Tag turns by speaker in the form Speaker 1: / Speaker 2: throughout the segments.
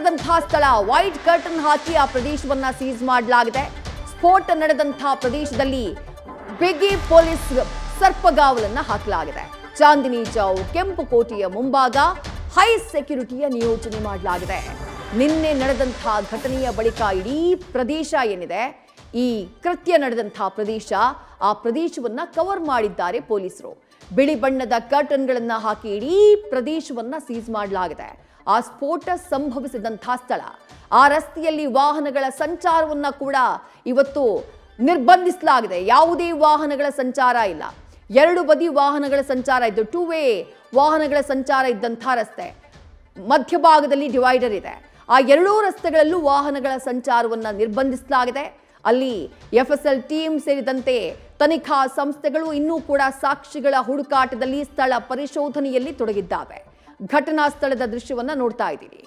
Speaker 1: ನಡೆದಂತಹ ಸ್ಥಳ white curtain ಹಾಕಿ ಆ ಪ್ರದೇಶವನ್ನ ಸೀಸ್ ಮಾಡಲಾಗಿದೆ. ಸ್ಫೋಟ ನಡೆದಂತಹ ಪ್ರದೇಶದಲ್ಲಿ ಬಿಗಿ ಪೊಲೀಸ್ ಸರ್ಪಗಾವಲನ್ನ ಹಾಕಲಾಗಿದೆ. ಚಾಂದಿನಿ ಚೌಕ್ ಕೆಂಪುಕೋಟೆಯ ಮುಂಭಾಗ ಹೈ ಸೆಕ್ಯೂರಿಟಿಯ ನಿಯೋಜನೆ ಮಾಡಲಾಗಿದೆ. ನಿನ್ನೆ ನಡೆದಂತಹ ಘಟನೆಯ ಬಳಿಕ ಇಡೀ ಪ್ರದೇಶ ಏನಿದೆ, ಈ ಕೃತ್ಯ ನಡೆದಂತಹ ಪ್ರದೇಶ, ಆ ಪ್ರದೇಶವನ್ನ ಕವರ್ ಮಾಡಿದ್ದಾರೆ ಪೊಲೀಸರು. ಬಿಳಿ ಬಣ್ಣದ ಕರ್ಟನ್ಗಳನ್ನ ಹಾಕಿ ಇಡೀ ಪ್ರದೇಶವನ್ನ ಸೀಸ್ ಮಾಡಲಾಗಿದೆ. ಆ ಸ್ಫೋಟ ಸಂಭವಿಸಿದಂತಹ ಸ್ಥಳ, ಆ ರಸ್ತೆಯಲ್ಲಿ ವಾಹನಗಳ ಸಂಚಾರವನ್ನ ಕೂಡ ಇವತ್ತು ನಿರ್ಬಂಧಿಸಲಾಗಿದೆ. ಯಾವುದೇ ವಾಹನಗಳ ಸಂಚಾರ ಇಲ್ಲ. ಎರಡು ಬದಿ ವಾಹನಗಳ ಸಂಚಾರ ಇದ್ದು, ಟೂ ವೇ ವಾಹನಗಳ ಸಂಚಾರ ಇದ್ದಂಥ ರಸ್ತೆ, ಮಧ್ಯಭಾಗದಲ್ಲಿ ಡಿವೈಡರ್ ಇದೆ. ಆ ಎರಡೂ ರಸ್ತೆಗಳಲ್ಲೂ ವಾಹನಗಳ ಸಂಚಾರವನ್ನ ನಿರ್ಬಂಧಿಸಲಾಗಿದೆ. ಅಲ್ಲಿ FSL ಟೀಮ್ ಸೇರಿದಂತೆ ತನಿಖಾ ಸಂಸ್ಥೆಗಳು ಇನ್ನೂ ಕೂಡ ಸಾಕ್ಷಿಗಳ ಹುಡುಕಾಟದಲ್ಲಿ ಸ್ಥಳ ಪರಿಶೋಧನೆಯಲ್ಲಿ ತೊಡಗಿದ್ದಾವೆ. ಘಟನಾ ಸ್ಥಳದ ದೃಶ್ಯವನ್ನ ನೋಡ್ತಾ ಇದ್ದೀವಿ.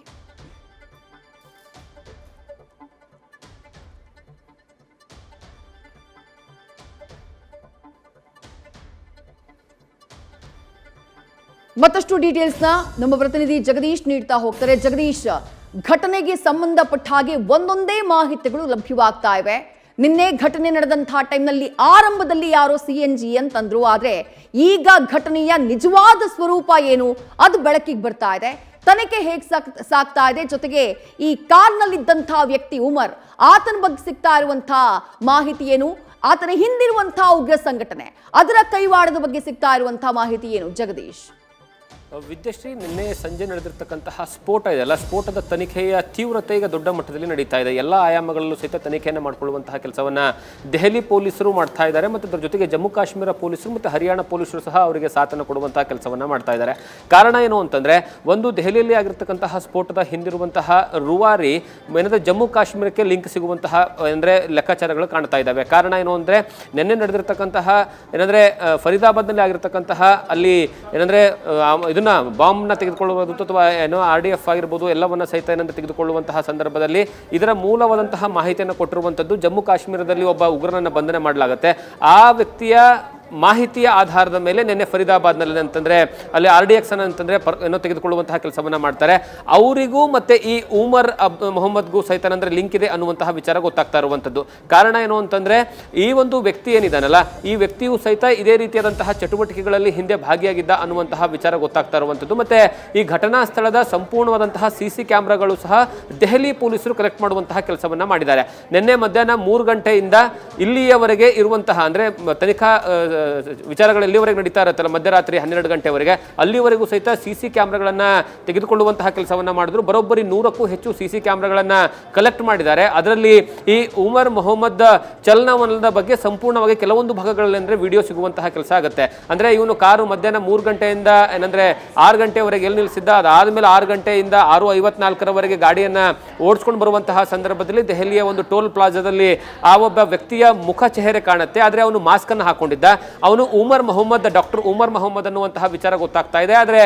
Speaker 1: ಮತ್ತಷ್ಟು ಡೀಟೇಲ್ಸ್ನ ನಮ್ಮ ಪ್ರತಿನಿಧಿ ಜಗದೀಶ್ ನೀಡ್ತಾ ಹೋಗ್ತಾರೆ. ಜಗದೀಶ್, ಘಟನೆಗೆ ಸಂಬಂಧಪಟ್ಟ ಹಾಗೆ ಒಂದೊಂದೇ ಮಾಹಿತಿಗಳು ಲಭ್ಯವಾಗ್ತಾ ಇವೆ. ನಿನ್ನೆ ಘಟನೆ ನಡೆದಂತಹ ಟೈಮ್ನಲ್ಲಿ ಆರಂಭದಲ್ಲಿ ಯಾರೋ CNG ಅಂತಂದ್ರು, ಆದ್ರೆ ಈಗ ಘಟನೆಯ ನಿಜವಾದ ಸ್ವರೂಪ ಏನು ಅದು ಬೆಳಕಿಗೆ ಬರ್ತಾ ಇದೆ. ತನಿಖೆ ಹೇಗೆ ಸಾಗ್ತಾ ಇದೆ, ಜೊತೆಗೆ ಈ ಕಾರ್ನಲ್ಲಿದ್ದಂತಹ ವ್ಯಕ್ತಿ ಉಮರ್, ಆತನ ಬಗ್ಗೆ ಸಿಗ್ತಾ ಇರುವಂತಹ ಮಾಹಿತಿ ಏನು, ಆತನ ಹಿಂದಿರುವಂತಹ ಉಗ್ರ ಸಂಘಟನೆ, ಅದರ ಕೈವಾಡದ ಬಗ್ಗೆ ಸಿಗ್ತಾ ಇರುವಂತಹ ಮಾಹಿತಿ ಏನು ಜಗದೀಶ್?
Speaker 2: ವಿದ್ಯಶ್ರೀ, ನಿನ್ನೆ ಸಂಜೆ ನಡೆದಿರ್ತಕ್ಕಂತಹ ಸ್ಫೋಟ ಇದೆಯಲ್ಲ, ಸ್ಫೋಟದ ತನಿಖೆಯ ತೀವ್ರತೆ ಈಗ ದೊಡ್ಡ ಮಟ್ಟದಲ್ಲಿ ನಡೀತಾ ಇದೆ. ಎಲ್ಲ ಆಯಾಮಗಳಲ್ಲೂ ಸಹಿತ ತನಿಖೆಯನ್ನು ಮಾಡಿಕೊಳ್ಳುವಂತಹ ಕೆಲಸವನ್ನ ದೆಹಲಿ ಪೊಲೀಸರು ಮಾಡ್ತಾ ಇದ್ದಾರೆ. ಮತ್ತು ಅದರ ಜೊತೆಗೆ ಜಮ್ಮು ಕಾಶ್ಮೀರ ಪೊಲೀಸರು ಮತ್ತು ಹರಿಯಾಣ ಪೊಲೀಸರು ಸಹ ಅವರಿಗೆ ಸಾಥನ್ನು ಕೊಡುವಂತಹ ಕೆಲಸವನ್ನ ಮಾಡ್ತಾ ಇದ್ದಾರೆ. ಕಾರಣ ಏನು ಅಂತಂದ್ರೆ, ಒಂದು ದೆಹಲಿಯಲ್ಲಿ ಆಗಿರ್ತಕ್ಕಂತಹ ಸ್ಫೋಟದ ಹಿಂದಿರುವಂತಹ ರೂವಾರಿ ಏನಂದ್ರೆ ಜಮ್ಮು ಕಾಶ್ಮೀರಕ್ಕೆ ಲಿಂಕ್ ಸಿಗುವಂತಹ ಅಂದ್ರೆ ಲೆಕ್ಕಾಚಾರಗಳು ಕಾಣ್ತಾ ಇದ್ದಾವೆ. ಕಾರಣ ಏನು ಅಂದ್ರೆ, ನಿನ್ನೆ ನಡೆದಿರ್ತಕ್ಕಂತಹ ಏನಂದ್ರೆ ಫರೀದಾಬಾದ್ನಲ್ಲಿ ಆಗಿರ್ತಕ್ಕಂತಹ ಅಲ್ಲಿ ಏನಂದ್ರೆ ಇದನ್ನ ಬಾಂಬ್ನ ತೆಗೆದುಕೊಳ್ಳುವುದು ಅಥವಾ ಏನೋ RDF ಆಗಿರ್ಬೋದು, ಎಲ್ಲವನ್ನ ಸಹಿತ ಏನಂದ್ರೆ ತೆಗೆದುಕೊಳ್ಳುವಂತಹ ಸಂದರ್ಭದಲ್ಲಿ ಇದರ ಮೂಲವಾದಂತಹ ಮಾಹಿತಿಯನ್ನು ಕೊಟ್ಟಿರುವಂತದ್ದು ಜಮ್ಮು ಕಾಶ್ಮೀರದಲ್ಲಿ ಒಬ್ಬ ಉಗ್ರನನ್ನ ಬಂಧನ ಮಾಡಲಾಗುತ್ತೆ. ಆ ವ್ಯಕ್ತಿಯ ಮಾಹಿತಿಯ ಆಧಾರದ ಮೇಲೆ ನಿನ್ನೆ ಫರೀದಾಬಾದ್ನಲ್ಲಿ ಅಂತಂದ್ರೆ ಅಲ್ಲಿ RDX ಅಂತಂದ್ರೆ ಏನೋ ತೆಗೆದುಕೊಳ್ಳುವಂತಹ ಕೆಲಸವನ್ನ ಮಾಡ್ತಾರೆ. ಅವರಿಗೂ ಮತ್ತೆ ಈ ಉಮರ್ ಮೊಹಮ್ಮದ್ಗೂ ಸಹಿತ ಅಂದ್ರೆ ಲಿಂಕ್ ಇದೆ ಅನ್ನುವಂತಹ ವಿಚಾರ ಗೊತ್ತಾಗ್ತಾ ಇರುವಂತದ್ದು. ಕಾರಣ ಏನು ಅಂತಂದ್ರೆ, ಈ ಒಂದು ವ್ಯಕ್ತಿ ಏನಿದಾನಲ್ಲ, ಈ ವ್ಯಕ್ತಿಯು ಸಹಿತ ಇದೇ ರೀತಿಯಾದಂತಹ ಚಟುವಟಿಕೆಗಳಲ್ಲಿ ಹಿಂದೆ ಭಾಗಿಯಾಗಿದ್ದ ಅನ್ನುವಂತಹ ವಿಚಾರ ಗೊತ್ತಾಗ್ತಾ ಇರುವಂತದ್ದು. ಮತ್ತೆ ಈ ಘಟನಾ ಸ್ಥಳದ ಸಂಪೂರ್ಣವಾದಂತಹ CC ಕ್ಯಾಮೆರಾಗಳು ಸಹ ದೆಹಲಿ ಪೊಲೀಸರು ಕಲೆಕ್ಟ್ ಮಾಡುವಂತಹ ಕೆಲಸವನ್ನ ಮಾಡಿದ್ದಾರೆ. ನಿನ್ನೆ ಮಧ್ಯಾಹ್ನ 3 ಗಂಟೆಯಿಂದ ಇಲ್ಲಿಯವರೆಗೆ ಇರುವಂತಹ ಅಂದ್ರೆ ತನಿಖಾ ವಿಚಾರಗಳು ಎಲ್ಲಿವರೆಗೆ ನಡೀತಾ ಇರುತ್ತಲ್ಲ, ಮಧ್ಯರಾತ್ರಿ 12 ಗಂಟೆವರೆಗೆ, ಅಲ್ಲಿವರೆಗೂ ಸಹಿತ CC ಕ್ಯಾಮೆರಾಗಳನ್ನ ತೆಗೆದುಕೊಳ್ಳುವಂತಹ ಕೆಲಸವನ್ನ ಮಾಡಿದ್ರು. ಬರೋಬ್ಬರಿ 100ಕ್ಕೂ ಹೆಚ್ಚು CC ಕ್ಯಾಮೆರಾಗಳನ್ನ ಕಲೆಕ್ಟ್ ಮಾಡಿದ್ದಾರೆ. ಅದರಲ್ಲಿ ಈ ಉಮರ್ ಮೊಹಮ್ಮದ್ ಚಲನವಲನದ ಬಗ್ಗೆ ಸಂಪೂರ್ಣವಾಗಿ ಕೆಲವೊಂದು ಭಾಗಗಳಲ್ಲಿ ಅಂದ್ರೆ ವಿಡಿಯೋ ಸಿಗುವಂತಹ ಕೆಲಸ ಆಗುತ್ತೆ. ಅಂದ್ರೆ ಇವನು ಕಾರು ಮಧ್ಯಾಹ್ನ 3 ಗಂಟೆಯಿಂದ ಏನಂದ್ರೆ 6 ಗಂಟೆವರೆಗೆ ಎಲ್ಲಿ ನಿಲ್ಲಿಸಿದ್ದ, ಅದಾದ್ಮೇಲೆ 6 ಗಂಟೆಯಿಂದ 6:54ರವರೆಗೆ ಗಾಡಿಯನ್ನ ಓಡಿಸ್ಕೊಂಡು ಬರುವಂತಹ ಸಂದರ್ಭದಲ್ಲಿ ದೆಹಲಿಯ ಒಂದು ಟೋಲ್ ಪ್ಲಾಜಾದಲ್ಲಿ ಆ ಒಬ್ಬ ವ್ಯಕ್ತಿಯ ಮುಖ ಚೆಹರೆ ಕಾಣುತ್ತೆ. ಆದ್ರೆ ಅವನು ಮಾಸ್ಕ್ ಅನ್ನು ಹಾಕೊಂಡಿದ್ದ. ಅವನು ಉಮರ್ ಮೊಹಮ್ಮದ್, ಡಾಕ್ಟರ್ ಉಮರ್ ಮೊಹಮ್ಮದ್ ಅನ್ನುವಂತಹ ವಿಚಾರ ಗೊತ್ತಾಗ್ತಾ ಇದೆ. ಆದ್ರೆ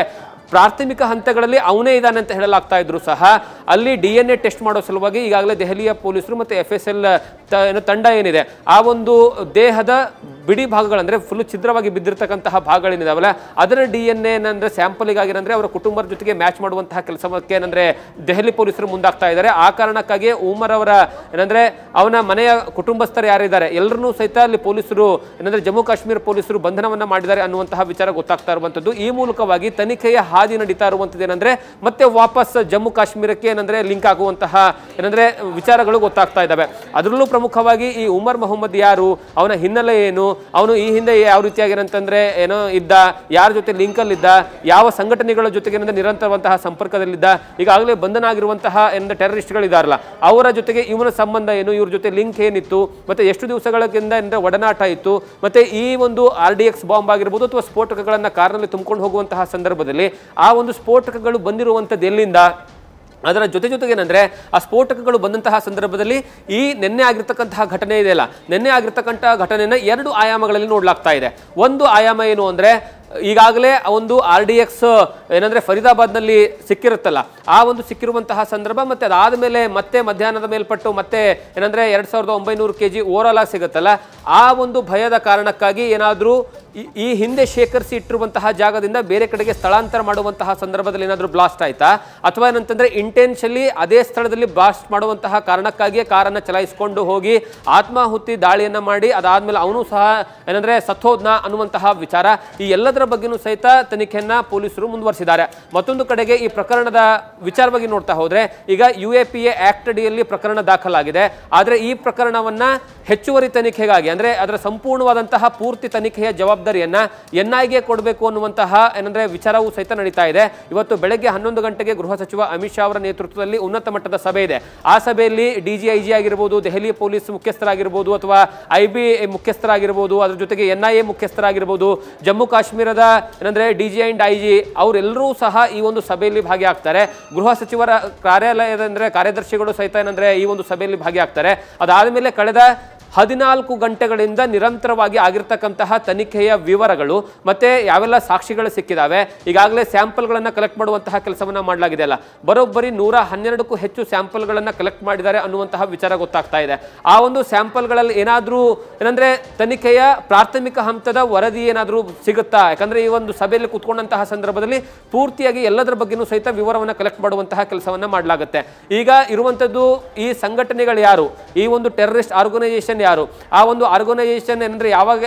Speaker 2: ಪ್ರಾಥಮಿಕ ಹಂತಗಳಲ್ಲಿ ಅವನೇ ಇದ್ದಾನೆ ಅಂತ ಹೇಳಲಾಗ್ತಾ ಇದ್ರು ಸಹ ಅಲ್ಲಿ DNA ಟೆಸ್ಟ್ ಮಾಡೋ ಸಲುವಾಗಿ ಈಗಾಗಲೇ ದೆಹಲಿಯ ಪೊಲೀಸರು ಮತ್ತು FSL ತಂಡ ಏನಿದೆ, ಆ ಒಂದು ದೇಹದ ಬಿಡಿ ಭಾಗಗಳಂದ್ರೆ ಫುಲ್ ಛಿದ್ರವಾಗಿ ಬಿದ್ದಿರತಕ್ಕಂತಹ ಭಾಗಗಳೇನಿದಾವಲ್ಲ, ಅದರ DNA ಏನಂದ್ರೆ ಸ್ಯಾಂಪಲ್ಗಾಗಿರಂದ್ರೆ ಅವರ ಕುಟುಂಬದ ಜೊತೆಗೆ ಮ್ಯಾಚ್ ಮಾಡುವಂತಹ ಕೆಲಸಕ್ಕೆ ಏನಂದ್ರೆ ದೆಹಲಿ ಪೊಲೀಸರು ಮುಂದಾಗ್ತಾ ಇದ್ದಾರೆ. ಆ ಕಾರಣಕ್ಕಾಗಿ ಉಮರ್ ಅವರ ಏನಂದ್ರೆ ಅವನ ಮನೆಯ ಕುಟುಂಬಸ್ಥರು ಯಾರಿದ್ದಾರೆ ಎಲ್ಲರನ್ನೂ ಸಹಿತ ಅಲ್ಲಿ ಪೊಲೀಸರು ಏನಂದ್ರೆ ಜಮ್ಮು ಕಾಶ್ಮೀರ ಪೊಲೀಸರು ಬಂಧನವನ್ನ ಮಾಡಿದ್ದಾರೆ ಅನ್ನುವಂತಹ ವಿಚಾರ ಗೊತ್ತಾಗ್ತಾ ಇರುವಂತದ್ದು. ಈ ಮೂಲಕವಾಗಿ ತನಿಖೆಯ ಹಾದಿ ನಡೀತಾ ಇರುವಂತದ್ದು ಏನಂದ್ರೆ ಮತ್ತೆ ವಾಪಸ್ ಜಮ್ಮು ಕಾಶ್ಮೀರಕ್ಕೆ ಏನಂದ್ರೆ ಲಿಂಕ್ ಆಗುವಂತಹ ಏನಂದ್ರೆ ವಿಚಾರಗಳು ಗೊತ್ತಾಗ್ತಾ ಇದ್ದಾವೆ. ಅದರಲ್ಲೂ ಪ್ರಮುಖವಾಗಿ ಈ ಉಮರ್ ಮೊಹಮ್ಮದ್ ಯಾರು, ಅವನ ಹಿನ್ನೆಲೆ ಏನು, ಅವನು ಈ ಹಿಂದೆ ಯಾವ ರೀತಿಯಾಗಿರಂತಂದ್ರೆ ಏನೋ ಇದ್ದ, ಯಾರ ಜೊತೆ ಲಿಂಕಲ್ಲಿ ಇದ್ದ, ಯಾವ ಸಂಘಟನೆಗಳ ಜೊತೆಗೆ ನಿರಂತರವಂತಹ ಸಂಪರ್ಕದಲ್ಲಿದ್ದ, ಈಗಾಗಲೇ ಬಂಧನ ಆಗಿರುವಂತಹ ಏನಂದ್ರೆ ಟೆರರಿಸ್ಟ್ಗಳಿದಾರಲ್ಲ ಅವರ ಜೊತೆಗೆ ಇವನ ಸಂಬಂಧ ಏನು, ಇವ್ರ ಜೊತೆ ಲಿಂಕ್ ಏನಿತ್ತು, ಮತ್ತೆ ಎಷ್ಟು ದಿವಸಗಳಿಂದ ಏನಂದ್ರೆ ಒಡನಾಟ ಇತ್ತು, ಮತ್ತೆ ಈ ಒಂದು RDX ಬಾಂಬ್ ಆಗಿರ್ಬೋದು ಅಥವಾ ಸ್ಫೋಟಕಗಳನ್ನ ಕಾರಿನಲ್ಲಿ ತುಂಬಿಕೊಂಡು ಹೋಗುವಂತಹ ಸಂದರ್ಭದಲ್ಲಿ ಆ ಒಂದು ಸ್ಫೋಟಕಗಳು ಬಂದಿರುವಂತದ್ದು ಎಲ್ಲಿಂದ, ಅದರ ಜೊತೆಗೆ ಏನಂದ್ರೆ ಆ ಸ್ಫೋಟಕಗಳು ಬಂದಂತಹ ಸಂದರ್ಭದಲ್ಲಿ ಈ ನಿನ್ನೆ ಆಗಿರ್ತಕ್ಕಂತಹ ಘಟನೆ ಇದೆಯಲ್ಲ, ನಿನ್ನೆ ಆಗಿರ್ತಕ್ಕಂತಹ ಘಟನೆಯನ್ನ 2 ಆಯಾಮಗಳಲ್ಲಿ ನೋಡಲಾಗ್ತಾ ಇದೆ. ಒಂದು ಆಯಾಮ ಏನು ಅಂದ್ರೆ, ಈಗಾಗಲೇ ಒಂದು RDX ಏನಂದ್ರೆ ಫರೀದಾಬಾದ್ನಲ್ಲಿ ಸಿಕ್ಕಿರುತ್ತಲ್ಲ, ಆ ಒಂದು ಸಿಕ್ಕಿರುವಂತಹ ಸಂದರ್ಭ, ಮತ್ತೆ ಅದಾದ ಮೇಲೆ ಮತ್ತೆ ಮಧ್ಯಾಹ್ನದ ಮೇಲ್ಪಟ್ಟು ಮತ್ತೆ ಏನಂದ್ರೆ 2900 kg ಓವರಾಲ್ ಆಗಿ ಸಿಗುತ್ತಲ್ಲ, ಆ ಒಂದು ಭಯದ ಕಾರಣಕ್ಕಾಗಿ ಏನಾದರೂ ಈ ಹಿಂದೆ ಶೇಖರಿಸಿ ಇಟ್ಟಿರುವಂತಹ ಜಾಗದಿಂದ ಬೇರೆ ಕಡೆಗೆ ಸ್ಥಳಾಂತರ ಮಾಡುವಂತಹ ಸಂದರ್ಭದಲ್ಲಿ ಏನಾದರೂ ಬ್ಲಾಸ್ಟ್ ಆಯ್ತಾ, ಅಥವಾ ಏನಂತಂದ್ರೆ ಇಂಟೆನ್ಷಲಿ ಅದೇ ಸ್ಥಳದಲ್ಲಿ ಬ್ಲಾಸ್ಟ್ ಮಾಡುವಂತಹ ಕಾರಣಕ್ಕಾಗಿಯೇ ಕಾರನ್ನು ಚಲಾಯಿಸಿಕೊಂಡು ಹೋಗಿ ಆತ್ಮಾಹುತಿ ದಾಳಿಯನ್ನ ಮಾಡಿ ಅದಾದ್ಮೇಲೆ ಅವನು ಸಹ ಏನಂದ್ರೆ ಸತ್ತೋದ್ನ ಅನ್ನುವಂತಹ ವಿಚಾರ, ಈ ಎಲ್ಲದರ ಬಗ್ಗೆನೂ ಸಹಿತ ತನಿಖೆಯನ್ನ ಪೊಲೀಸರು ಮುಂದುವರಿಸಿದ್ದಾರೆ. ಮತ್ತೊಂದು ಕಡೆಗೆ ಈ ಪ್ರಕರಣದ ವಿಚಾರವಾಗಿ ನೋಡ್ತಾ ಹೋದ್ರೆ ಈಗ UAPA ಆಕ್ಟ್ ಅಡಿಯಲ್ಲಿ ಪ್ರಕರಣ ದಾಖಲಾಗಿದೆ. ಆದರೆ ಈ ಪ್ರಕರಣವನ್ನ ಹೆಚ್ಚುವರಿ ತನಿಖೆಗಾಗಿ ಅಂದ್ರೆ ಅದರ ಸಂಪೂರ್ಣವಾದಂತಹ ಪೂರ್ತಿ ತನಿಖೆಯ ಜವಾಬ್ದಾರಿಯನ್ನ NIಗೆ ಕೊಡಬೇಕು ಅನ್ನುವಂತಹ ಏನಂದ್ರೆ ವಿಚಾರವೂ ಸಹಿತ ನಡೀತಾ ಇದೆ. ಇವತ್ತು ಬೆಳಗ್ಗೆ 11 ಗಂಟೆಗೆ ಗೃಹ ಸಚಿವ ಅಮಿತ್ ಶಾ ಅವರ ನೇತೃತ್ವದಲ್ಲಿ ಉನ್ನತ ಮಟ್ಟದ ಸಭೆ ಇದೆ. ಆ ಸಭೆಯಲ್ಲಿ DGIG ಆಗಿರ್ಬೋದು, ದೆಹಲಿ ಪೊಲೀಸ್ ಮುಖ್ಯಸ್ಥರಾಗಿರ್ಬೋದು, ಅಥವಾ IB ಮುಖ್ಯಸ್ಥರಾಗಿರ್ಬೋದು, ಅದ್ರ ಜೊತೆಗೆ NIA ಮುಖ್ಯಸ್ಥರಾಗಿರ್ಬೋದು, ಜಮ್ಮು ಕಾಶ್ಮೀರದ ಏನಂದ್ರೆ DG and IG ಅವರೆಲ್ಲರೂ ಸಹ ಈ ಒಂದು ಸಭೆಯಲ್ಲಿ ಭಾಗಿಯಾಗ್ತಾರೆ. ಗೃಹ ಸಚಿವರ ಕಾರ್ಯಾಲಯದ ಅಂದ್ರೆ ಕಾರ್ಯದರ್ಶಿಗಳು ಸಹಿತ ಏನಂದ್ರೆ ಈ ಒಂದು ಸಭೆಯಲ್ಲಿ ಭಾಗಿಯಾಗ್ತಾರೆ. ಅದಾದ ಮೇಲೆ ಕಳೆದ 14 ಗಂಟೆಗಳಿಂದ ನಿರಂತರವಾಗಿ ಆಗಿರ್ತಕ್ಕಂತಹ ತನಿಖೆಯ ವಿವರಗಳು ಮತ್ತೆ ಯಾವೆಲ್ಲ ಸಾಕ್ಷಿಗಳು ಸಿಕ್ಕಿದಾವೆ, ಈಗಾಗಲೇ ಸ್ಯಾಂಪಲ್ಗಳನ್ನು ಕಲೆಕ್ಟ್ ಮಾಡುವಂತಹ ಕೆಲಸವನ್ನ ಮಾಡಲಾಗಿದೆ ಅಲ್ಲ, ಬರೋಬ್ಬರಿ 112ಕ್ಕೂ ಹೆಚ್ಚು ಸ್ಯಾಂಪಲ್ಗಳನ್ನು ಕಲೆಕ್ಟ್ ಮಾಡಿದ್ದಾರೆ ಅನ್ನುವಂತಹ ವಿಚಾರ ಗೊತ್ತಾಗ್ತಾ ಇದೆ. ಆ ಒಂದು ಸ್ಯಾಂಪಲ್ಗಳಲ್ಲಿ ಏನಾದರೂ ಏನಂದ್ರೆ ತನಿಖೆಯ ಪ್ರಾಥಮಿಕ ಹಂತದ ವರದಿ ಏನಾದರೂ ಸಿಗುತ್ತಾ? ಯಾಕಂದ್ರೆ ಈ ಒಂದು ಸಭೆಯಲ್ಲಿ ಕೂತ್ಕೊಂಡಂತಹ ಸಂದರ್ಭದಲ್ಲಿ ಪೂರ್ತಿಯಾಗಿ ಎಲ್ಲದರ ಬಗ್ಗೆನೂ ಸಹಿತ ವಿವರವನ್ನು ಕಲೆಕ್ಟ್ ಮಾಡುವಂತಹ ಕೆಲಸವನ್ನ ಮಾಡಲಾಗುತ್ತೆ. ಈಗ ಇರುವಂತದ್ದು ಈ ಸಂಘಟನೆಗಳು ಯಾರು, ಈ ಒಂದು ಟೆರರಿಸ್ಟ್ ಆರ್ಗನೈಸೇಷನ್ ಯಾರು, ಆ ಒಂದು ಆರ್ಗನೈಸೇಷನ್ ಏನಂದ್ರೆ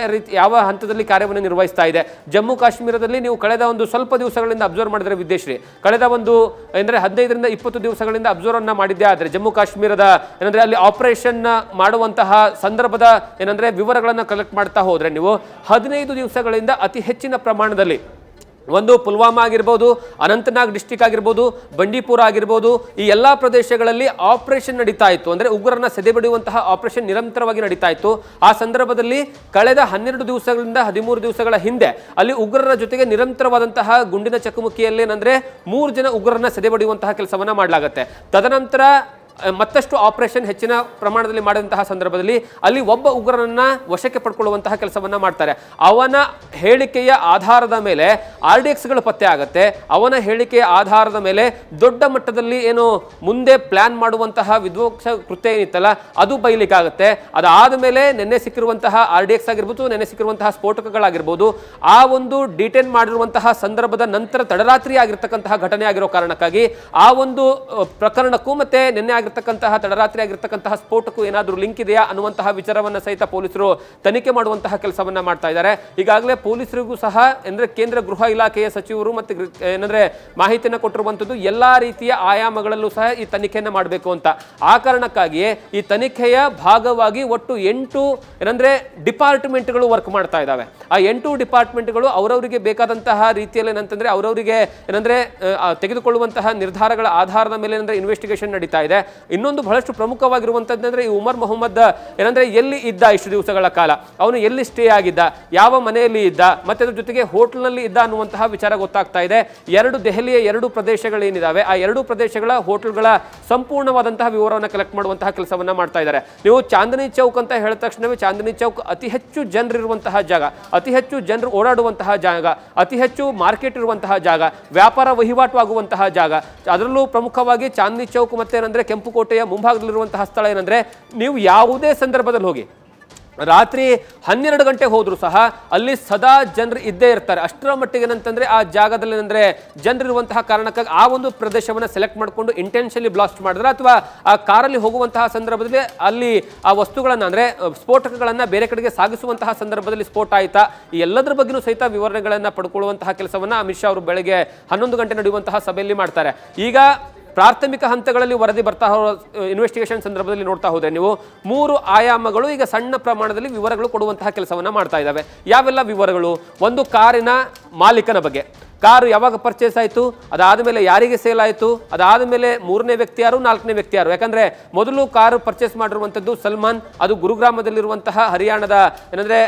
Speaker 2: ಯಾವ ಹಂತದಲ್ಲಿ ಕಾರ್ಯವನ್ನು ನಿರ್ವಹಿಸ್ತಾ ಇದೆ. ಜಮ್ಮು ಕಾಶ್ಮೀರದಲ್ಲಿ ನೀವು ಕಳೆದ ಒಂದು ಸ್ವಲ್ಪ ದಿವಸಗಳಿಂದ ಅಬ್ಸರ್ವ್ ಮಾಡಿದ್ರೆ ವಿದ್ಯಶ್ರೀ, ಕಳೆದ ಒಂದು ಅಂದ್ರೆ 15 ರಿಂದ 20 ದಿವಸಗಳಿಂದ ಅಬ್ಸರ್ವ್ ಅನ್ನ ಮಾಡಿದ್ದೆ. ಆದ್ರೆ ಜಮ್ಮು ಕಾಶ್ಮೀರದ ಏನಂದ್ರೆ ಅಲ್ಲಿ ಆಪರೇಷನ್ ಮಾಡುವಂತಹ ಸಂದರ್ಭದ ಏನಂದ್ರೆ ವಿವರಗಳನ್ನು ಕಲೆಕ್ಟ್ ಮಾಡ್ತಾ ಹೋದ್ರೆ ನೀವು 15 ದಿವಸಗಳಿಂದ ಅತಿ ಹೆಚ್ಚಿನ ಪ್ರಮಾಣದಲ್ಲಿ ಒಂದು ಪುಲ್ವಾಮಾ ಆಗಿರ್ಬೋದು, ಅನಂತನಾಗ್ ಡಿಸ್ಟಿಕ್ ಆಗಿರ್ಬೋದು, ಬಂಡೀಪುರ ಆಗಿರ್ಬೋದು, ಈ ಎಲ್ಲಾ ಪ್ರದೇಶಗಳಲ್ಲಿ ಆಪರೇಷನ್ ನಡೀತಾ ಇತ್ತು. ಅಂದ್ರೆ ಉಗ್ರರನ್ನ ಸೆದೆಬಡಿಯುವಂತಹ ಆಪರೇಷನ್ ನಿರಂತರವಾಗಿ ನಡೀತಾ ಇತ್ತು. ಆ ಸಂದರ್ಭದಲ್ಲಿ ಕಳೆದ 12 ದಿವಸಗಳಿಂದ 13 ದಿವಸಗಳ ಹಿಂದೆ ಅಲ್ಲಿ ಉಗ್ರರ ಜೊತೆಗೆ ನಿರಂತರವಾದಂತಹ ಗುಂಡಿನ ಚಕಮಕಿಯಲ್ಲಿ ಏನಂದ್ರೆ 3 ಜನ ಉಗ್ರರನ್ನ ಸೆದೆಬಡಿಯುವಂತಹ ಕೆಲಸವನ್ನ ಮಾಡಲಾಗುತ್ತೆ. ತದನಂತರ ಮತ್ತಷ್ಟು ಆಪರೇಷನ್ ಹೆಚ್ಚಿನ ಪ್ರಮಾಣದಲ್ಲಿ ಮಾಡಿದಂತಹ ಸಂದರ್ಭದಲ್ಲಿ ಅಲ್ಲಿ ಒಬ್ಬ ಉಗ್ರನನ್ನ ವಶಕ್ಕೆ ಪಡ್ಕೊಳ್ಳುವಂತಹ ಕೆಲಸವನ್ನ ಮಾಡ್ತಾರೆ. ಅವನ ಹೇಳಿಕೆಯ ಆಧಾರದ ಮೇಲೆ RDXಗಳು ಪತ್ತೆ ಆಗುತ್ತೆ. ಅವನ ಹೇಳಿಕೆಯ ಆಧಾರದ ಮೇಲೆ ದೊಡ್ಡ ಮಟ್ಟದಲ್ಲಿ ಏನು ಮುಂದೆ ಪ್ಲಾನ್ ಮಾಡುವಂತಹ ವಿಧ್ವಂಸ ಕೃತ್ಯ ಏನಿತ್ತಲ್ಲ ಅದು ಬಯಲಿಕ್ಕಾಗುತ್ತೆ. ಅದಾದ ಮೇಲೆ ನೆನ್ನೆ ಸಿಕ್ಕಿರುವಂತಹ RDX ಆಗಿರ್ಬೋದು, ನೆನ್ನೆ ಸಿಕ್ಕಿರುವಂತಹ ಸ್ಫೋಟಕಗಳಾಗಿರ್ಬೋದು, ಆ ಒಂದು ಡಿಟೇನ್ ಮಾಡಿರುವಂತಹ ಸಂದರ್ಭದ ನಂತರ ತಡರಾತ್ರಿ ಆಗಿರ್ತಕ್ಕಂತಹ ಘಟನೆ ಆಗಿರೋ ಕಾರಣಕ್ಕಾಗಿ ಆ ಒಂದು ಪ್ರಕರಣಕ್ಕೂ ಮತ್ತೆ ನೆನ್ನೆ ಆಗಿರ್ತಕ್ಕಂತಹ ತಡರಾತ್ರಿ ಆಗಿರ್ತಕ್ಕಂತಹ ಸ್ಫೋಟಕ್ಕೂ ಏನಾದರೂ ಲಿಂಕ್ ಇದೆಯಾ ಅನ್ನುವಂತಹ ವಿಚಾರವನ್ನ ಸಹಿತ ಪೊಲೀಸರು ತನಿಖೆ ಮಾಡುವಂತಹ ಕೆಲಸವನ್ನ ಮಾಡ್ತಾ ಇದ್ದಾರೆ. ಈಗಾಗಲೇ ಪೊಲೀಸರಿಗೂ ಸಹ ಅಂದ್ರೆ ಕೇಂದ್ರ ಗೃಹ ಇಲಾಖೆಯ ಸಚಿವರು ಮತ್ತೆ ಏನಂದ್ರೆ ಮಾಹಿತಿಯನ್ನು ಕೊಟ್ಟಿರುವಂತದ್ದು ಎಲ್ಲಾ ರೀತಿಯ ಆಯಾಮಗಳಲ್ಲೂ ಸಹ ಈ ತನಿಖೆಯನ್ನ ಮಾಡಬೇಕು ಅಂತ. ಆ ಕಾರಣಕ್ಕಾಗಿಯೇ ಈ ತನಿಖೆಯ ಭಾಗವಾಗಿ ಒಟ್ಟು 8 ಏನಂದ್ರೆ ಡಿಪಾರ್ಟ್ಮೆಂಟ್ಗಳು ವರ್ಕ್ ಮಾಡ್ತಾ ಇದ್ದಾವೆ. ಆ 8 ಡಿಪಾರ್ಟ್ಮೆಂಟ್ಗಳು ಅವರವರಿಗೆ ಬೇಕಾದಂತಹ ರೀತಿಯಲ್ಲಿ ಏನಂತಂದ್ರೆ ಅವರವರಿಗೆ ಏನಂದ್ರೆ ತೆಗೆದುಕೊಳ್ಳುವಂತಹ ನಿರ್ಧಾರಗಳ ಆಧಾರದ ಮೇಲೆ ಏನಂದ್ರೆ ಇನ್ವೆಸ್ಟಿಗೇಷನ್ ನಡೀತಾ ಇದೆ. ಇನ್ನೊಂದು ಬಹಳಷ್ಟು ಪ್ರಮುಖವಾಗಿರುವಂತಂದ್ರೆ ಈ ಉಮರ್ ಮೊಹಮ್ಮದ್ ಏನಂದ್ರೆ ಎಲ್ಲಿ ಇದ್ದ ಇಷ್ಟು ದಿವಸಗಳ ಕಾಲ, ಅವನು ಎಲ್ಲಿ ಸ್ಟೇ ಆಗಿದ್ದ, ಯಾವ ಮನೆಯಲ್ಲಿ ಇದ್ದ, ಮತ್ತೆ ಅದ್ರ ಜೊತೆಗೆ ಹೋಟೆಲ್ನಲ್ಲಿ ಇದ್ದ ಅನ್ನುವಂತಹ ವಿಚಾರ ಗೊತ್ತಾಗ್ತಾ ಇದೆ. ದೆಹಲಿಯ 2 ಪ್ರದೇಶಗಳೇನಿದಾವೆ ಆ 2 ಪ್ರದೇಶಗಳ ಹೋಟೆಲ್ಗಳ ಸಂಪೂರ್ಣವಾದಂತಹ ವಿವರವನ್ನು ಕಲೆಕ್ಟ್ ಮಾಡುವಂತಹ ಕೆಲಸವನ್ನ ಮಾಡ್ತಾ ಇದ್ದಾರೆ. ನೀವು ಚಾಂದನಿ ಚೌಕ್ ಅಂತ ಹೇಳಿದ ತಕ್ಷಣವೇ ಚಾಂದನಿ ಚೌಕ್ ಅತಿ ಹೆಚ್ಚು ಜನರಿರುವಂತಹ ಜಾಗ, ಅತಿ ಹೆಚ್ಚು ಜನರು ಓಡಾಡುವಂತಹ ಜಾಗ, ಅತಿ ಹೆಚ್ಚು ಮಾರ್ಕೆಟ್ ಇರುವಂತಹ ಜಾಗ, ವ್ಯಾಪಾರ ವಹಿವಾಟು ಆಗುವಂತಹ ಜಾಗ. ಅದರಲ್ಲೂ ಪ್ರಮುಖವಾಗಿ ಚಾಂದನಿ ಚೌಕ್ ಮತ್ತೆ ಏನಂದ್ರೆ ಕೆಂಪುಕೋಟೆಯ ಮುಂಭಾಗದಲ್ಲಿರುವಂತಹ ಸ್ಥಳ ಏನಂದ್ರೆ ನೀವು ಯಾವುದೇ ಸಂದರ್ಭದಲ್ಲಿ ಹೋಗಿ ರಾತ್ರಿ 12 ಗಂಟೆ ಹೋದ್ರು ಸಹ ಅಲ್ಲಿ ಸದಾ ಜನರು ಇದ್ದೇ ಇರ್ತಾರೆ. ಅಷ್ಟರ ಮಟ್ಟಿಗೆ ಏನಂತಂದ್ರೆ ಆ ಜಾಗದಲ್ಲಿ ಏನಂದ್ರೆ ಜನರಿರುವಂತಹ ಕಾರಣಕ್ಕಾಗಿ ಆ ಒಂದು ಪ್ರದೇಶವನ್ನ ಸೆಲೆಕ್ಟ್ ಮಾಡಿಕೊಂಡು ಇಂಟೆನ್ಷನ್ಲಿ ಬ್ಲಾಸ್ಟ್ ಮಾಡಿದ್ರೆ ಅಥವಾ ಆ ಕಾರಲ್ಲಿ ಹೋಗುವಂತಹ ಸಂದರ್ಭದಲ್ಲಿ ಅಲ್ಲಿ ಆ ವಸ್ತುಗಳನ್ನ ಅಂದ್ರೆ ಸ್ಫೋಟಕಗಳನ್ನ ಬೇರೆ ಕಡೆಗೆ ಸಾಗಿಸುವಂತಹ ಸಂದರ್ಭದಲ್ಲಿ ಸ್ಫೋಟ ಆಯ್ತಾ, ಈ ಎಲ್ಲದರ ಬಗ್ಗೆನೂ ಸಹಿತ ವಿವರಣೆಗಳನ್ನ ಪಡ್ಕೊಳ್ಳುವಂತಹ ಕೆಲಸವನ್ನ ಅಮಿತ್ ಶಾ ಅವರು ಬೆಳಗ್ಗೆ 11 ಗಂಟೆ ನಡೆಯುವಂತಹ ಸಭೆಯಲ್ಲಿ ಮಾಡ್ತಾರೆ. ಈಗ ಪ್ರಾಥಮಿಕ ಹಂತಗಳಲ್ಲಿ ವರದಿ ಬರ್ತಾ ಇನ್ವೆಸ್ಟಿಗೇಷನ್ ಸಂದರ್ಭದಲ್ಲಿ ನೋಡ್ತಾ ಹೋದ್ರೆ ನೀವು 3 ಆಯಾಮಗಳು ಈಗ ಸಣ್ಣ ಪ್ರಮಾಣದಲ್ಲಿ ವಿವರಗಳು ಕೊಡುವಂತಹ ಕೆಲಸವನ್ನ ಮಾಡ್ತಾ ಇದ್ದಾವೆ. ಯಾವೆಲ್ಲ ವಿವರಗಳು? ಒಂದು ಕಾರಿನ ಮಾಲೀಕನ ಬಗ್ಗೆ, ಕಾರು ಯಾವಾಗ ಪರ್ಚೇಸ್ ಆಯಿತು, ಅದಾದಮೇಲೆ ಯಾರಿಗೆ ಸೇಲ್ ಆಯಿತು, ಅದಾದಮೇಲೆ 3ನೇ ವ್ಯಕ್ತಿ ಯಾರು, 4ನೇ ವ್ಯಕ್ತಿ ಯಾರು. ಯಾಕಂದ್ರೆ ಮೊದಲು ಕಾರು ಪರ್ಚೇಸ್ ಮಾಡಿರುವಂಥದ್ದು ಸಲ್ಮಾನ್, ಅದು ಗುರುಗ್ರಾಮದಲ್ಲಿರುವಂತಹ ಹರಿಯಾಣದ ಏನಂದ್ರೆ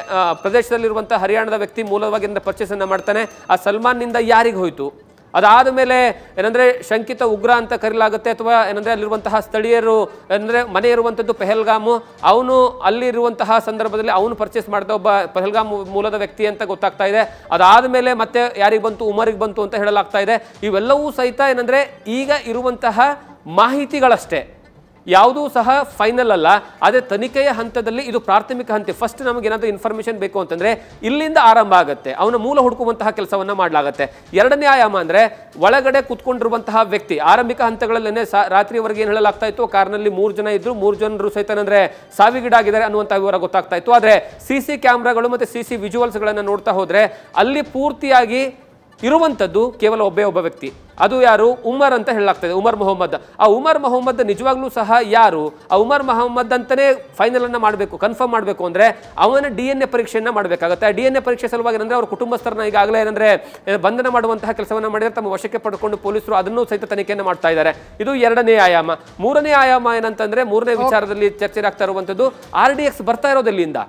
Speaker 2: ಪ್ರದೇಶದಲ್ಲಿರುವಂತಹ ಹರಿಯಾಣದ ವ್ಯಕ್ತಿ ಮೂಲವಾಗಿ ಪರ್ಚೇಸ್ ಅನ್ನ ಮಾಡ್ತಾನೆ. ಆ ಸಲ್ಮಾನ್ನಿಂದ ಯಾರಿಗೆ ಹೋಯಿತು, ಅದಾದ ಮೇಲೆ ಏನಂದ್ರೆ ಶಂಕಿತ ಉಗ್ರ ಅಂತ ಕರೆಯಲಾಗುತ್ತೆ ಅಥವಾ ಏನಂದ್ರೆ ಅಲ್ಲಿರುವಂತಹ ಸ್ಥಳೀಯರು ಏನಂದ್ರೆ ಮನೆ ಇರುವಂಥದ್ದು ಪೆಹಲ್ಗಾಮು, ಅವನು ಅಲ್ಲಿರುವಂತಹ ಸಂದರ್ಭದಲ್ಲಿ ಅವನು ಪರ್ಚೇಸ್ ಮಾಡಿದ ಒಬ್ಬ ಪೆಹಲ್ಗಾಮ್ ಮೂಲದ ವ್ಯಕ್ತಿ ಅಂತ ಗೊತ್ತಾಗ್ತಾ ಇದೆ. ಅದಾದ ಮೇಲೆ ಮತ್ತೆ ಯಾರಿಗೆ ಬಂತು, ಉಮರಿಗೆ ಬಂತು ಅಂತ ಹೇಳಲಾಗ್ತಾ ಇದೆ. ಇವೆಲ್ಲವೂ ಸಹಿತ ಏನಂದ್ರೆ ಈಗ ಇರುವಂತಹ ಮಾಹಿತಿಗಳಷ್ಟೇ. ಯಾವುದೂ ಸಹ ಫೈನಲ್ ಅಲ್ಲ. ಆದರೆ ತನಿಖೆಯ ಹಂತದಲ್ಲಿ ಇದು ಪ್ರಾಥಮಿಕ ಹಂತ. ಫಸ್ಟ್ ನಮಗೆ ಏನಾದರೂ ಇನ್ಫಾರ್ಮೇಶನ್ ಬೇಕು ಅಂತಂದ್ರೆ ಇಲ್ಲಿಂದ ಆರಂಭ ಆಗುತ್ತೆ, ಅವನ ಮೂಲ ಹುಡುಕುವಂತಹ ಕೆಲಸವನ್ನ ಮಾಡಲಾಗುತ್ತೆ. ಎರಡನೇ ಆಯಾಮ ಅಂದ್ರೆ ಒಳಗಡೆ ಕುತ್ಕೊಂಡಿರುವಂತಹ ವ್ಯಕ್ತಿ. ಆರಂಭಿಕ ಹಂತಗಳಲ್ಲೇನೆ ರಾತ್ರಿವರೆಗೆ ಏನು ಹೇಳಲಾಗ್ತಾ ಇತ್ತು, ಕಾರ್ನಲ್ಲಿ 3 ಜನ ಇದ್ರು, 3 ಜನರು ಸಹಿತ ಅಂದ್ರೆ ಸಾವಿಗೀಡಾಗಿದ್ದಾರೆ ಅನ್ನುವಂತಹ ವಿವರ ಗೊತ್ತಾಗ್ತಾ ಇತ್ತು. ಆದ್ರೆ ಸಿಸಿ ಕ್ಯಾಮ್ರಾಗಳು ಮತ್ತೆ ಸಿಸಿ ವಿಜುವಲ್ಸ್ ಗಳನ್ನ ನೋಡ್ತಾ ಹೋದ್ರೆ ಅಲ್ಲಿ ಪೂರ್ತಿಯಾಗಿ ಇರುವಂತದ್ದು ಕೇವಲ ಒಬ್ಬ ವ್ಯಕ್ತಿ. ಅದು ಯಾರು? ಉಮರ್ ಅಂತ ಹೇಳಲಾಗ್ತದೆ, ಉಮರ್ ಮೊಹಮ್ಮದ್. ಆ ಉಮರ್ ಮೊಹಮ್ಮದ್ ನಿಜವಾಗ್ಲೂ ಸಹ ಯಾರು? ಆ ಉಮರ್ ಮೊಹಮ್ಮದ್ ಅಂತಾನೆ ಫೈನಲ್ ಅನ್ನ ಮಾಡಬೇಕು, ಕನ್ಫರ್ಮ್ ಮಾಡಬೇಕು ಅಂದ್ರೆ ಅವನ DNA ಪರೀಕ್ಷೆಯನ್ನ ಮಾಡಬೇಕಾಗುತ್ತೆ. ಆ DNA ಪರೀಕ್ಷೆ ಸಲುವಾಗಿ ಏನಂದ್ರೆ ಅವ್ರ ಕುಟುಂಬಸ್ಥರನ್ನ ಈಗಾಗಲೇ ಏನಂದ್ರೆ ಬಂಧನ ಮಾಡುವಂತಹ ಕೆಲಸವನ್ನ ಮಾಡಿದ್ರೆ ತಮ್ಮ ವಶಕ್ಕೆ ಪಡ್ಕೊಂಡು ಪೊಲೀಸರು ಅದನ್ನು ಸಹಿತ ತನಿಖೆಯನ್ನು ಮಾಡ್ತಾ ಇದ್ದಾರೆ. ಇದು ಎರಡನೇ ಆಯಾಮ. ಮೂರನೇ ಆಯಾಮ ಏನಂತಂದ್ರೆ ಮೂರನೇ ವಿಚಾರದಲ್ಲಿ ಚರ್ಚೆ ಆಗ್ತಾ ಇರುವಂತದ್ದು RDX ಬರ್ತಾ ಇರೋದೆಲ್ಲಿಂದ,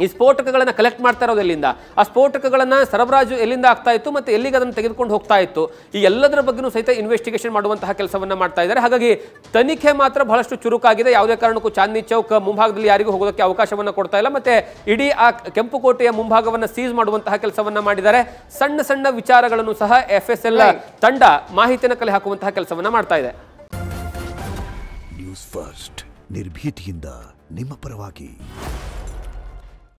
Speaker 2: ಈ ಸ್ಫೋಟಕಗಳನ್ನು ಕಲೆಕ್ಟ್ ಮಾಡ್ತಾ ಇರೋದೆಲ್ಲಿಂದ, ಆ ಸ್ಫೋಟಕಗಳನ್ನು ಸರಬರಾಜು ಎಲ್ಲಿಂದ ಆಗ್ತಾ ಇತ್ತು ಮತ್ತೆ ಎಲ್ಲಿಗೆ ಅದನ್ನು ತೆಗೆದುಕೊಂಡು ಹೋಗ್ತಾ ಇತ್ತು, ಈ ಎಲ್ಲದರ ಬಗ್ಗೆನೂ ಸಹಿತ ಇನ್ವೆಸ್ಟಿಗೇಷನ್ ಮಾಡುವಂತಹ ಕೆಲಸವನ್ನ ಮಾಡ್ತಾ ಇದ್ದಾರೆ. ಹಾಗಾಗಿ ತನಿಖೆ ಮಾತ್ರ ಬಹಳಷ್ಟು ಚುರುಕಾಗಿದೆ. ಯಾವುದೇ ಕಾರಣಕ್ಕೂ ಚಾಂದಿನಿ ಚೌಕ್ ಮುಂಭಾಗದಲ್ಲಿ ಯಾರಿಗೂ ಹೋಗೋದಕ್ಕೆ ಅವಕಾಶವನ್ನ ಕೊಡ್ತಾ ಇಲ್ಲ. ಮತ್ತೆ ಇಡೀ ಆ ಕೆಂಪುಕೋಟೆಯ ಮುಂಭಾಗವನ್ನ ಸೀಸ್ ಮಾಡುವಂತಹ ಕೆಲಸವನ್ನ ಮಾಡಿದ್ದಾರೆ. ಸಣ್ಣ ಸಣ್ಣ ವಿಚಾರಗಳನ್ನು ಸಹ FSL ತಂಡ ಮಾಹಿತಿಯನ್ನು ಕಲೆ ಹಾಕುವಂತಹ ಕೆಲಸವನ್ನ ಮಾಡ್ತಾ ಇದೆ.
Speaker 3: ನ್ಯೂಸ್ ಫಸ್ಟ್ ನಿರ್ಭೀತಿಯಿಂದ ನಿಮ್ಮ ಪರವಾಗಿ.